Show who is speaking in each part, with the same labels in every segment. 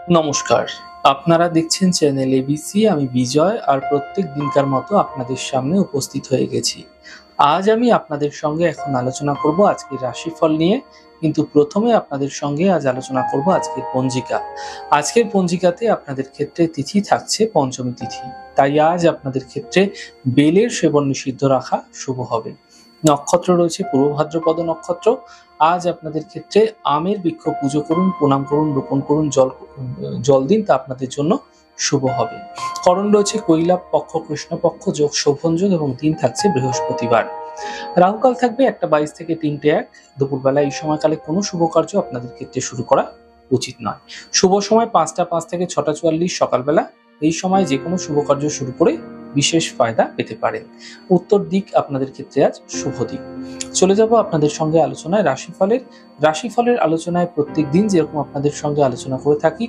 Speaker 1: নমস্কার। আপনারা দেখছেন চ্যানেল এবিসি। আমি বিজয় আর প্রত্যেক দিনকার মতো আপনাদের সামনে উপস্থিত হয়ে গেছি। আজ আমি আপনাদের সঙ্গে এখন আলোচনা করব আজকের রাশিফল নিয়ে। কিন্তু প্রথমে আপনাদের সঙ্গে আজ আলোচনা করব আজকের পঞ্জিকা। আজকের পঞ্জিকাতে আপনাদের ক্ষেত্রে তিথি থাকছে পঞ্চমী তিথি। তাই আজ আপনাদের ক্ষেত্রে বেলের সেবন নিষিদ্ধ রাখা শুভ হবে। নক্ষত্র রয়েছে পূর্ব ভাদ্রপদ নক্ষত্র। আজ আপনাদের ক্ষেত্রে আমের বৃক্ষ পুজো করুন, প্রণাম করুন, রোপণ করুন, জল দিন, তা আপনাদের জন্য শুভ হবে। করণ রয়েছে কৈলাপ পক্ষ, কৃষ্ণপক্ষ, যোগ শোভন যোগ এবং দিন থাকছে বৃহস্পতিবার। রাহুকাল থাকবে 1:22 থেকে 3:01 দুপুরবেলা। এই সময়কালে কোনো শুভ কার্য আপনাদের ক্ষেত্রে শুরু করা উচিত নয়। শুভ সময় 5:05 থেকে 6:44 সকালবেলা। এই সময় যে কোনো শুভ কার্য শুরু করে বিশেষ ফায়দা পেতে পারেন। উত্তর দিক আপনাদের ক্ষেত্রে আজ শুভ দিক। চলে যাব আপনাদের সঙ্গে আলোচনায় রাশিফলের আলোচনায় প্রত্যেক দিন যেরকম আপনাদের সঙ্গে আলোচনা করে থাকি,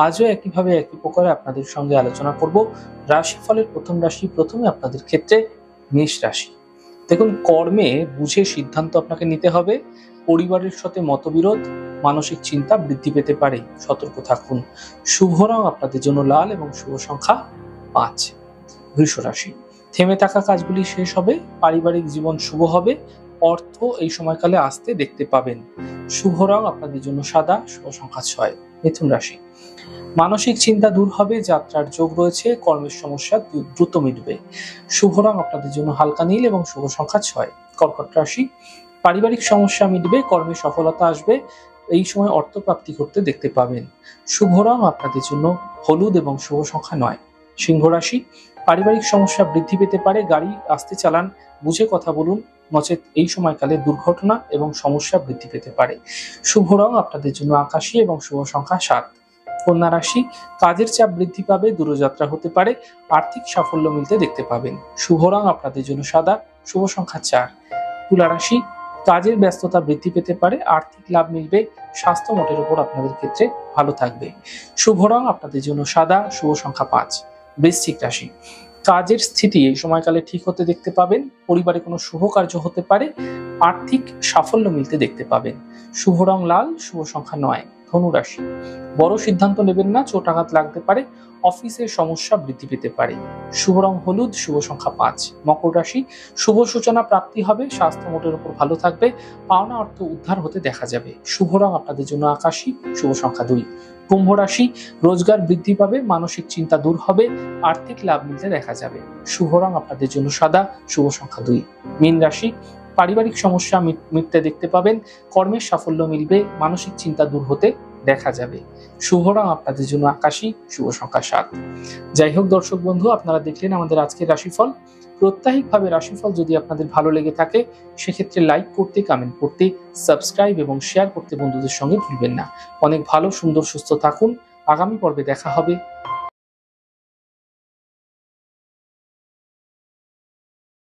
Speaker 1: আজও একইভাবে একই প্রকারে আপনাদের সঙ্গে আলোচনা করব। রাশিফলের প্রথম রাশি, প্রথমে আপনাদের ক্ষেত্রে মেষ রাশি। দেখুন, কর্মে বুঝে সিদ্ধান্ত আপনাকে নিতে হবে। পরিবারের সাথে মতবিরোধ, মানসিক চিন্তা বৃদ্ধি পেতে পারে, সতর্ক থাকুন। শুভ রং আপনাদের জন্য লাল এবং শুভ সংখ্যা 5। বৃষ রাশি, থেমে থাকা কাজগুলি শেষ হবে, পারিবারিক জীবন শুভ হবে, অর্থ এই সময়কালে আসতে দেখতে পাবেন। শুভ রং আপনাদের জন্য সাদা, শুভ সংখ্যা 6। মিথুন রাশি, মানসিক চিন্তা দূর হবে, যাত্রার যোগ রয়েছে, কর্মের সমস্যা দ্রুত মিটবে। শুভ রং আপনাদের জন্য হালকা নীল এবং শুভ সংখ্যা 6। কর্কট রাশি, পারিবারিক সমস্যা মিটবে, কর্মে সফলতা আসবে, এই সময় অর্থ প্রাপ্তি করতে দেখতে পাবেন। শুভ রং আপনাদের জন্য হলুদ এবং শুভ সংখ্যা 9। সিংহ রাশি, পারিবারিক সমস্যা বৃদ্ধি পেতে পারে, গাড়ি আস্তে চালান, বুঝে কথা বলুন, নচেত এই সময়কালে দুর্ঘটনা এবং সমস্যা বৃদ্ধি পেতে পারে। শুভ রং আপনাদের জন্য আকাশী এবং শুভ সংখ্যা 7। কন্যা রাশি, কাজের চাপ বৃদ্ধি পাবে, দূরযাত্রা হতে পারে, আর্থিক সাফল্য মিলতে দেখতে পাবেন। শুভ রং আপনাদের জন্য সাদা, শুভ সংখ্যা 4। তুলা রাশি, কাজের ব্যস্ততা বৃদ্ধি পেতে পারে, আর্থিক লাভ মিলবে, স্বাস্থ্য মোটের উপর আপনাদের ক্ষেত্রে ভালো থাকবে। শুভ রং আপনাদের জন্য সাদা, শুভ সংখ্যা 5। বৃশ্চিক রাশি, কাজের স্থিতি এই সময়কালে ঠিক হতে দেখতে পাবেন, পরিবারে কোনো শুভ কার্য হতে পারে, আর্থিক সাফল্য মিলতে দেখতে পাবেন। শুভ রং লাল, শুভ সংখ্যা 9। ধনু রাশি, বড় সিদ্ধান্ত নেবেন না, চোট আঘাত লাগতে পারে, অফিসের সমস্যা বৃদ্ধি পেতে পারে। শুভ রং হলুদ, শুভ সংখ্যা 5। মকর রাশি, শুভ সূচনা প্রাপ্তি হবে, স্বাস্থ্য মোটের উপর ভালো থাকবে, পাওনা অর্থ উদ্ধার হতে দেখা যাবে। শুভ রং আপনাদের জন্য আকাশী, শুভ সংখ্যা 2। কুম্ভ রাশি, রোজগার বৃদ্ধি পাবে, মানসিক চিন্তা দূর হবে, আর্থিক লাভ মিলতে দেখা যাবে। শুভ রং আপনাদের জন্য সাদা, শুভ সংখ্যা 2। মীন রাশি, পারিবারিক সমস্যা মিটতে দেখতে পাবেন, কর্মের সাফল্য মিলবে, মানসিক চিন্তা দূর হতে দেখা যাবে। শুভ রং আপনাদের জন্য আকাশী, শুভ সংখ্যা 7। যাই হোক দর্শক বন্ধু, আপনারা দেখলেন আমাদের আজকের রাশিফল। প্রত্যাহিকভাবে রাশিফল যদি আপনাদের ভালো লেগে থাকে, সেক্ষেত্রে লাইক করতে, কমেন্ট করতে, সাবস্ক্রাইব এবং শেয়ার করতে বন্ধুদের সঙ্গে ভুলবেন না। অনেক ভালো, সুন্দর, সুস্থ থাকুন। আগামী পর্বে দেখা হবে।